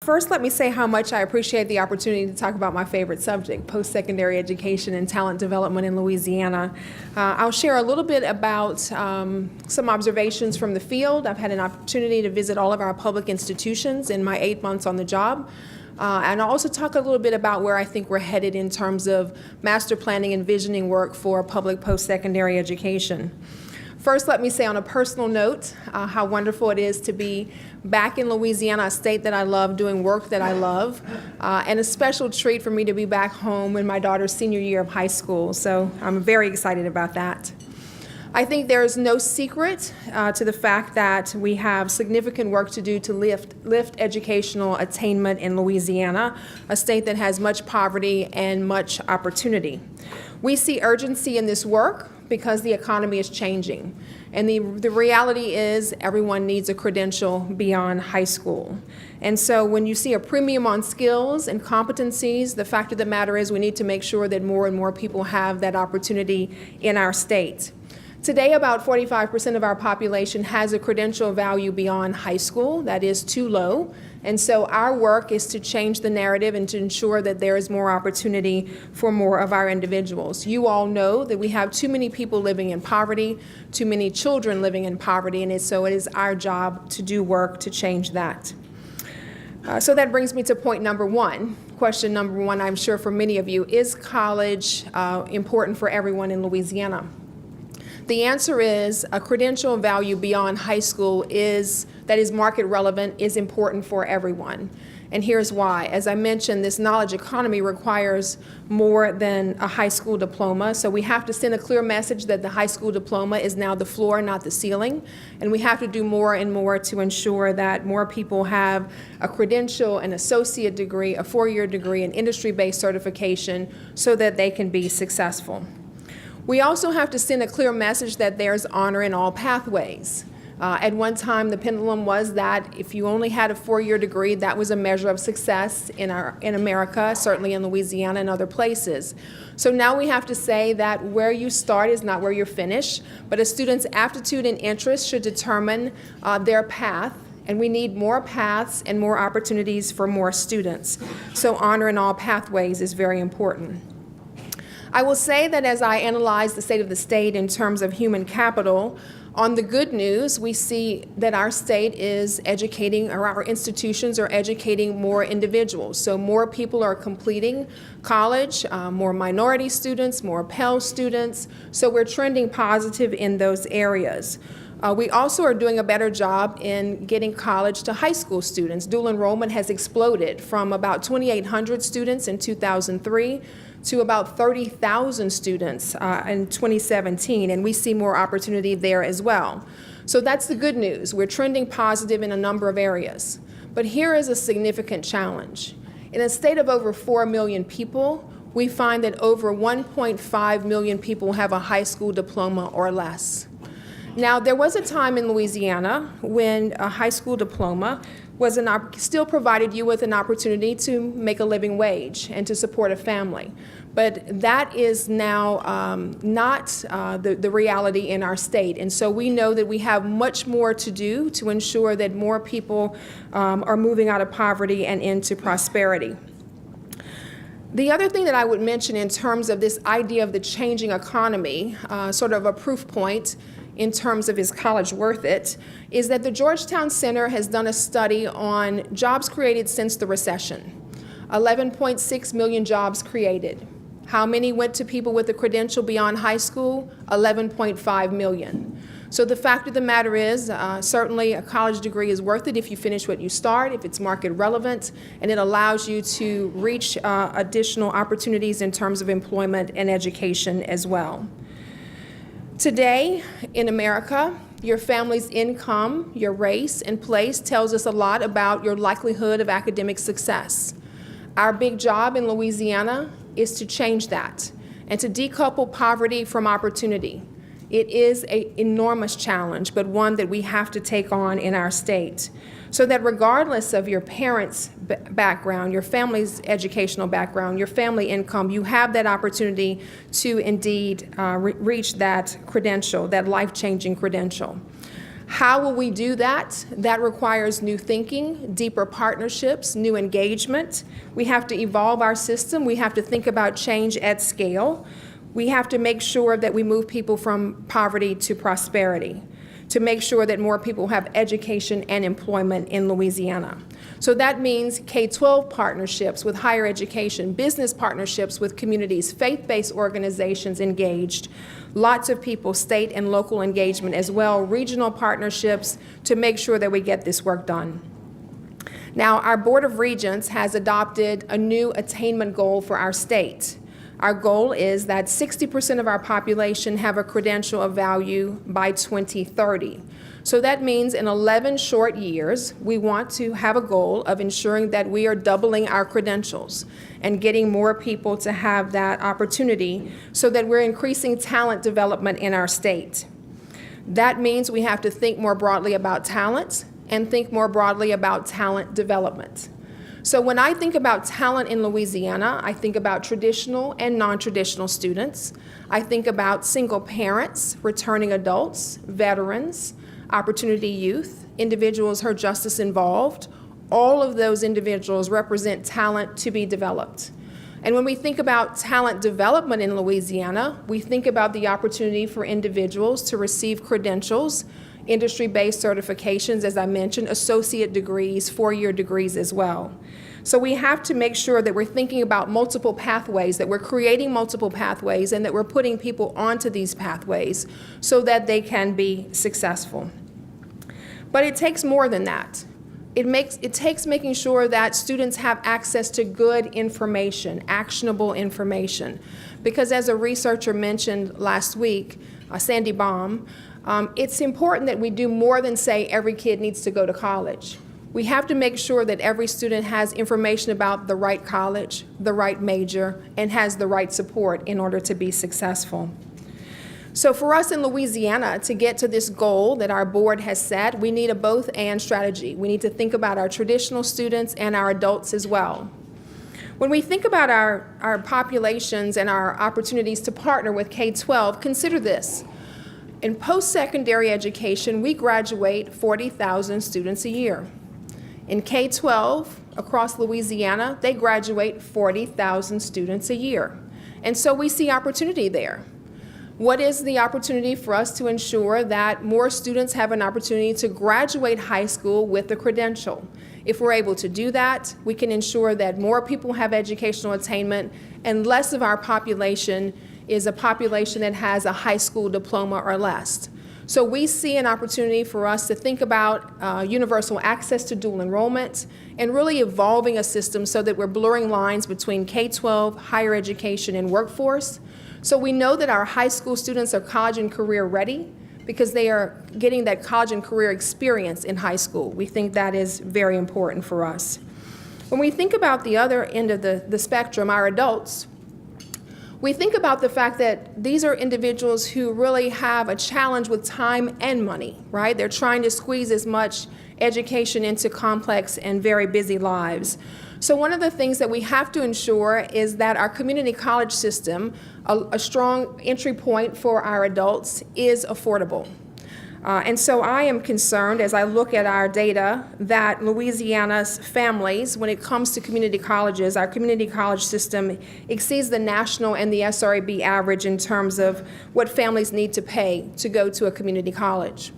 First, let me say how much I appreciate the opportunity to talk about my favorite subject, post-secondary education and talent development in Louisiana. I'll share a little bit about some observations from the field. I've had an opportunity to visit all of our public institutions in my 8 months on the job. And I'll also talk a little bit about where I think we're headed in terms of master planning and visioning work for public post-secondary education. First, let me say on a personal note how wonderful it is to be back in Louisiana, a state that I love, doing work that I love, and a special treat for me to be back home in my daughter's senior year of high school. So I'm very excited about that. I think there is no secret to the fact that we have significant work to do to lift educational attainment in Louisiana, a state that has much poverty and much opportunity. We see urgency in this work because the economy is changing. And the reality is everyone needs a credential beyond high school. And so when you see a premium on skills and competencies, the fact of the matter is we need to make sure that more and more people have that opportunity in our state. Today, about 45% of our population has a credential value beyond high school. That is too low. And so our work is to change the narrative and to ensure that there is more opportunity for more of our individuals. You all know that we have too many people living in poverty, too many children living in poverty, and so it is our job to do work to change that. So that brings me to point number one. Question number one, I'm sure for many of you, is college important for everyone in Louisiana? The answer is a credential value beyond high school that is market relevant is important for everyone. And here's why. As I mentioned, this knowledge economy requires more than a high school diploma. So we have to send a clear message that the high school diploma is now the floor, not the ceiling. And we have to do more and more to ensure that more people have a credential, an associate degree, a four-year degree, an industry-based certification so that they can be successful. We also have to send a clear message that there's honor in all pathways. At one time, the pendulum was that if you only had a four-year degree, that was a measure of success in America, certainly in Louisiana and other places. So now we have to say that where you start is not where you finish, but a student's aptitude and interest should determine their path. And we need more paths and more opportunities for more students. So honor in all pathways is very important. I will say that as I analyze the state of the state in terms of human capital, on the good news, we see that our state is educating, or our institutions are educating more individuals. So more people are completing college, more minority students, more Pell students. So we're trending positive in those areas. We also are doing a better job in getting college to high school students. Dual enrollment has exploded from about 2,800 students in 2003 to about 30,000 students in 2017, and we see more opportunity there as well. So that's the good news. We're trending positive in a number of areas. But here is a significant challenge. In a state of over 4 million people, we find that over 1.5 million people have a high school diploma or less. Now, there was a time in Louisiana when a high school diploma still provided you with an opportunity to make a living wage and to support a family. But that is now not the reality in our state. And so we know that we have much more to do to ensure that more people are moving out of poverty and into prosperity. The other thing that I would mention in terms of this idea of the changing economy, sort of a proof point in terms of is college worth it, is that the Georgetown Center has done a study on jobs created since the recession. 11.6 million jobs created. How many went to people with a credential beyond high school? 11.5 million. So the fact of the matter is, certainly a college degree is worth it if you finish what you start, if it's market relevant, and it allows you to reach additional opportunities in terms of employment and education as well. Today in America, your family's income, your race, and place tells us a lot about your likelihood of academic success. Our big job in Louisiana is to change that and to decouple poverty from opportunity. It is an enormous challenge, but one that we have to take on in our state, so that regardless of your parents' background, your family's educational background, your family income, you have that opportunity to indeed reach that credential, that life-changing credential. How will we do that? That requires new thinking, deeper partnerships, new engagement. We have to evolve our system. We have to think about change at scale. We have to make sure that we move people from poverty to prosperity, to make sure that more people have education and employment in Louisiana. So that means K-12 partnerships with higher education, business partnerships with communities, faith-based organizations engaged, lots of people, state and local engagement as well, regional partnerships to make sure that we get this work done. Now, our Board of Regents has adopted a new attainment goal for our state. Our goal is that 60% of our population have a credential of value by 2030. So that means in 11 short years, we want to have a goal of ensuring that we are doubling our credentials and getting more people to have that opportunity so that we're increasing talent development in our state. That means we have to think more broadly about talent and think more broadly about talent development. So when I think about talent in Louisiana, I think about traditional and non-traditional students. I think about single parents, returning adults, veterans, opportunity youth, individuals who are justice involved. All of those individuals represent talent to be developed. And when we think about talent development in Louisiana, we think about the opportunity for individuals to receive credentials, industry-based certifications, as I mentioned, associate degrees, four-year degrees as well. So we have to make sure that we're thinking about multiple pathways, that we're creating multiple pathways, and that we're putting people onto these pathways so that they can be successful. But it takes more than that. It takes making sure that students have access to good information, actionable information. Because as a researcher mentioned last week, Sandy Baum, it's important that we do more than say every kid needs to go to college. We have to make sure that every student has information about the right college, the right major, and has the right support in order to be successful. So for us in Louisiana, to get to this goal that our board has set, we need a both-and strategy. We need to think about our traditional students and our adults as well. When we think about our populations and our opportunities to partner with K-12, consider this. In post-secondary education, we graduate 40,000 students a year. In K-12, across Louisiana, they graduate 40,000 students a year. And so we see opportunity there. What is the opportunity for us to ensure that more students have an opportunity to graduate high school with a credential? If we're able to do that, we can ensure that more people have educational attainment and less of our population is a population that has a high school diploma or less. So we see an opportunity for us to think about universal access to dual enrollment and really evolving a system so that we're blurring lines between K-12, higher education, and workforce. So we know that our high school students are college and career ready because they are getting that college and career experience in high school. We think that is very important for us. When we think about the other end of the spectrum, our adults, we think about the fact that these are individuals who really have a challenge with time and money, right? They're trying to squeeze as much education into complex and very busy lives. So one of the things that we have to ensure is that our community college system, a strong entry point for our adults, is affordable. And so I am concerned as I look at our data that Louisiana's families, when it comes to community colleges, our community college system exceeds the national and the SRAB average in terms of what families need to pay to go to a community college.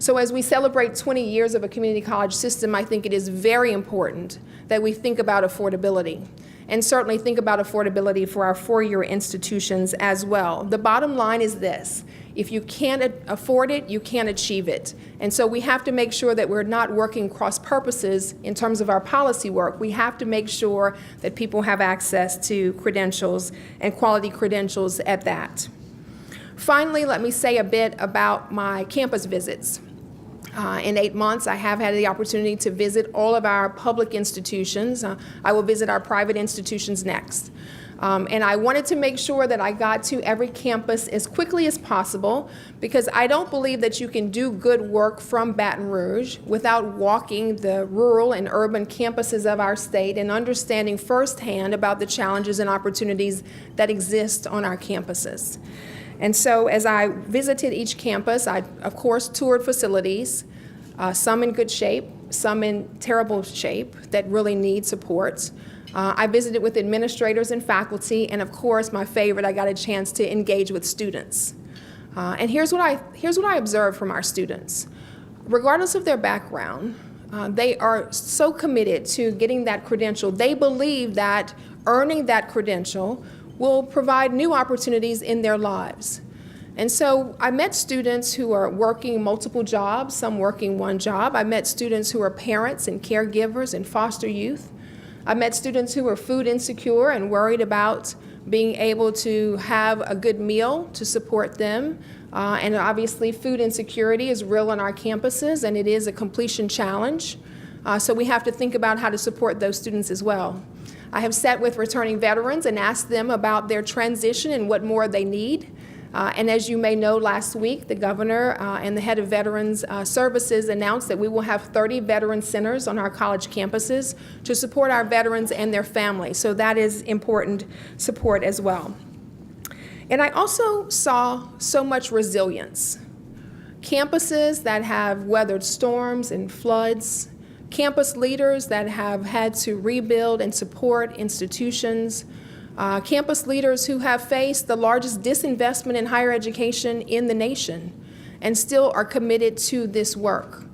So as we celebrate 20 years of a community college system, I think it is very important that we think about affordability and certainly think about affordability for our four-year institutions as well. The bottom line is this. If you can't afford it, you can't achieve it. And so we have to make sure that we're not working cross purposes in terms of our policy work. We have to make sure that people have access to credentials and quality credentials at that. Finally, let me say a bit about my campus visits. In 8 months, I have had the opportunity to visit all of our public institutions. I will visit our private institutions next. And I wanted to make sure that I got to every campus as quickly as possible because I don't believe that you can do good work from Baton Rouge without walking the rural and urban campuses of our state and understanding firsthand about the challenges and opportunities that exist on our campuses. And so as I visited each campus, I, of course, toured facilities, some in good shape, some in terrible shape that really need support. I visited with administrators and faculty, and of course, my favorite, I got a chance to engage with students. And here's what I observed from our students. Regardless of their background, they are so committed to getting that credential. They believe that earning that credential will provide new opportunities in their lives. And so I met students who are working multiple jobs, some working one job. I met students who are parents and caregivers and foster youth. I met students who are food insecure and worried about being able to have a good meal to support them. And obviously food insecurity is real on our campuses, and it is a completion challenge. So we have to think about how to support those students as well. I have sat with returning veterans and asked them about their transition and what more they need. And as you may know, last week, the governor and the head of Veterans Services announced that we will have 30 veteran centers on our college campuses to support our veterans and their families. So that is important support as well. And I also saw so much resilience. Campuses that have weathered storms and floods, campus leaders that have had to rebuild and support institutions, campus leaders who have faced the largest disinvestment in higher education in the nation and still are committed to this work.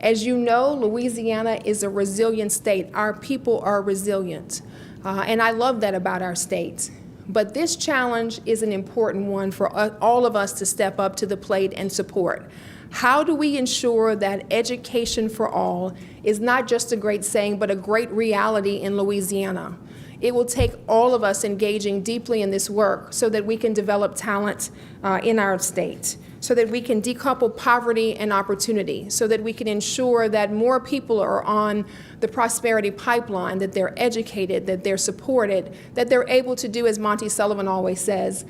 As you know, Louisiana is a resilient state. Our people are resilient, and I love that about our state. But this challenge is an important one for all of us to step up to the plate and support. How do we ensure that education for all is not just a great saying, but a great reality in Louisiana? It will take all of us engaging deeply in this work so that we can develop talent in our state, so that we can decouple poverty and opportunity, so that we can ensure that more people are on the prosperity pipeline, that they're educated, that they're supported, that they're able to do, as Monty Sullivan always says,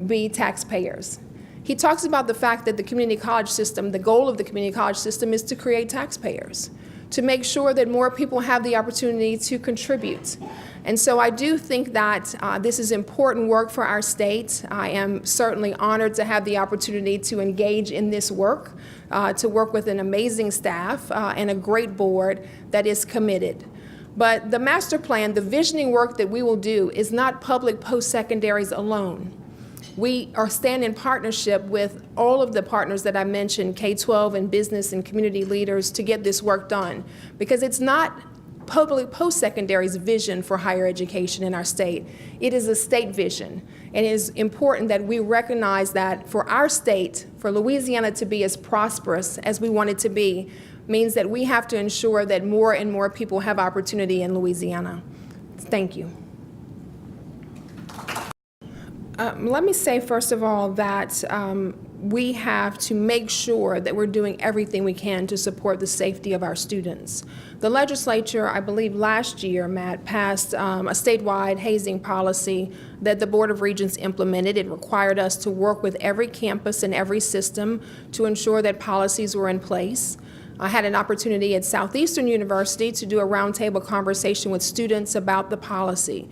be taxpayers. He talks about the fact that the community college system, the goal of the community college system is to create taxpayers, to make sure that more people have the opportunity to contribute. And so I do think that this is important work for our state. I am certainly honored to have the opportunity to engage in this work, to work with an amazing staff and a great board that is committed. But the master plan, the visioning work that we will do is not public post-secondaries alone. We are stand in partnership with all of the partners that I mentioned, K-12 and business and community leaders, to get this work done, because it's not public post-secondary's vision for higher education in our state. It is a state vision, and it is important that we recognize that for our state, for Louisiana to be as prosperous as we want it to be, means that we have to ensure that more and more people have opportunity in Louisiana. Thank you. Let me say, first of all, that we have to make sure that we're doing everything we can to support the safety of our students. The legislature, I believe last year, Matt, passed a statewide hazing policy that the Board of Regents implemented. It required us to work with every campus and every system to ensure that policies were in place. I had an opportunity at Southeastern University to do a roundtable conversation with students about the policy.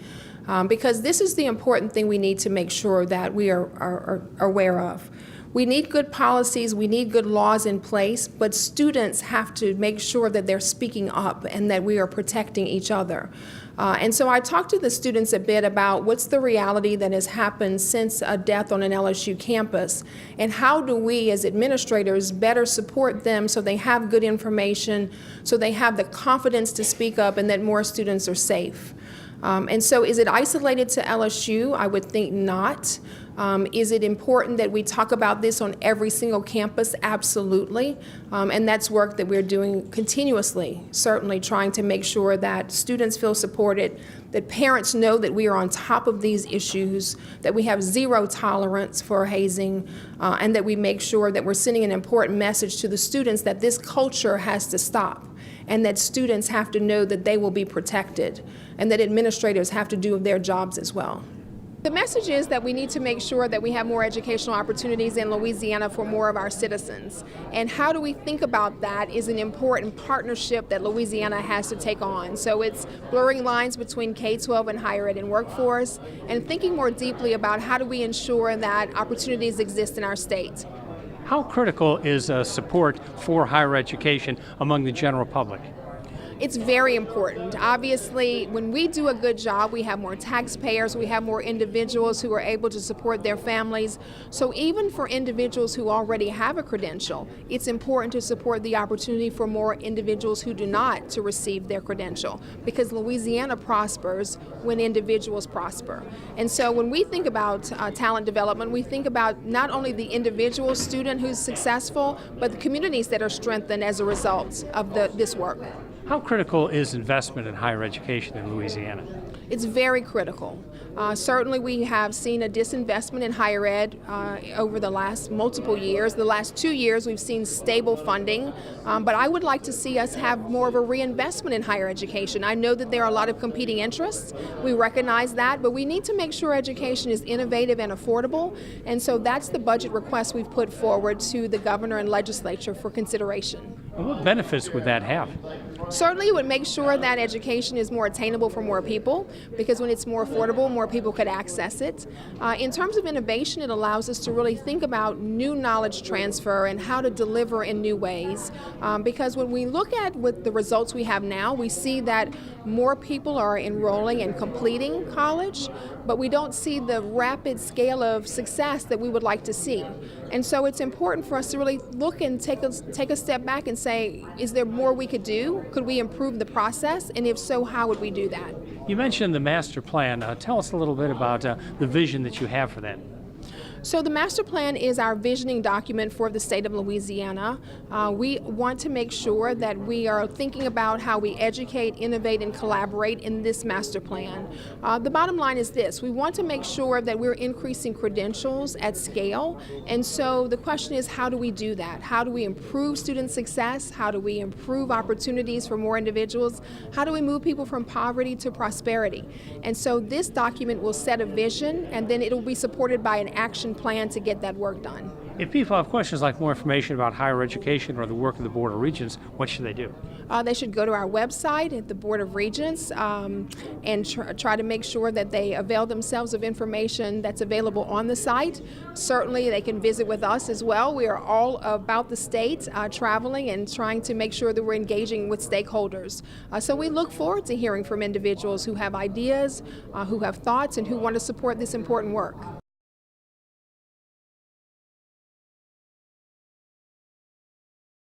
Because this is the important thing we need to make sure that we are aware of. We need good policies, we need good laws in place, but students have to make sure that they're speaking up and that we are protecting each other. And so I talked to the students a bit about what's the reality that has happened since a death on an LSU campus, and how do we as administrators better support them so they have good information, so they have the confidence to speak up, and that more students are safe. And so is it isolated to LSU? I would think not. Is it important that we talk about this on every single campus? Absolutely. And that's work that we're doing continuously, certainly trying to make sure that students feel supported, that parents know that we are on top of these issues, that we have zero tolerance for hazing, and that we make sure that we're sending an important message to the students that this culture has to stop, and that students have to know that they will be protected, and that administrators have to do their jobs as well. The message is that we need to make sure that we have more educational opportunities in Louisiana for more of our citizens. And how do we think about that is an important partnership that Louisiana has to take on. So it's blurring lines between K-12 and higher ed and workforce, and thinking more deeply about how do we ensure that opportunities exist in our state. How critical is support for higher education among the general public? It's very important. Obviously, when we do a good job, we have more taxpayers, we have more individuals who are able to support their families. So even for individuals who already have a credential, it's important to support the opportunity for more individuals who do not to receive their credential, because Louisiana prospers when individuals prosper. And so when we think about talent development, we think about not only the individual student who's successful, but the communities that are strengthened as a result of this work. How critical is investment in higher education in Louisiana? It's very critical. Certainly we have seen a disinvestment in higher ed over the last multiple years. The last 2 years we've seen stable funding, but I would like to see us have more of a reinvestment in higher education. I know that there are a lot of competing interests. We recognize that, but we need to make sure education is innovative and affordable, and so that's the budget request we've put forward to the governor and legislature for consideration. And what benefits would that have? Certainly it would make sure that education is more attainable for more people, because when it's more affordable, more people could access it. In terms of innovation, it allows us to really think about new knowledge transfer and how to deliver in new ways. Because when we look at what the results we have now, we see that more people are enrolling and completing college, but we don't see the rapid scale of success that we would like to see. And so it's important for us to really look and take a step back and say, is there more we could do? Could we improve the process? And if so, how would we do that? You mentioned the master plan. Tell us a little bit about the vision that you have for that. So the master plan is our visioning document for the state of Louisiana. We want to make sure that we are thinking about how we educate, innovate, and collaborate in this master plan. The bottom line is this: we want to make sure that we're increasing credentials at scale, and so the question is, how do we do that? How do we improve student success? How do we improve opportunities for more individuals? How do we move people from poverty to prosperity? And so this document will set a vision, and then it will be supported by an action plan to get that work done. If people have questions like more information about higher education or the work of the Board of Regents, what should they do? They should go to our website at the Board of Regents and try to make sure that they avail themselves of information that's available on the site. Certainly they can visit with us as well. We are all about the state, traveling and trying to make sure that we're engaging with stakeholders. So we look forward to hearing from individuals who have ideas, who have thoughts, and who want to support this important work.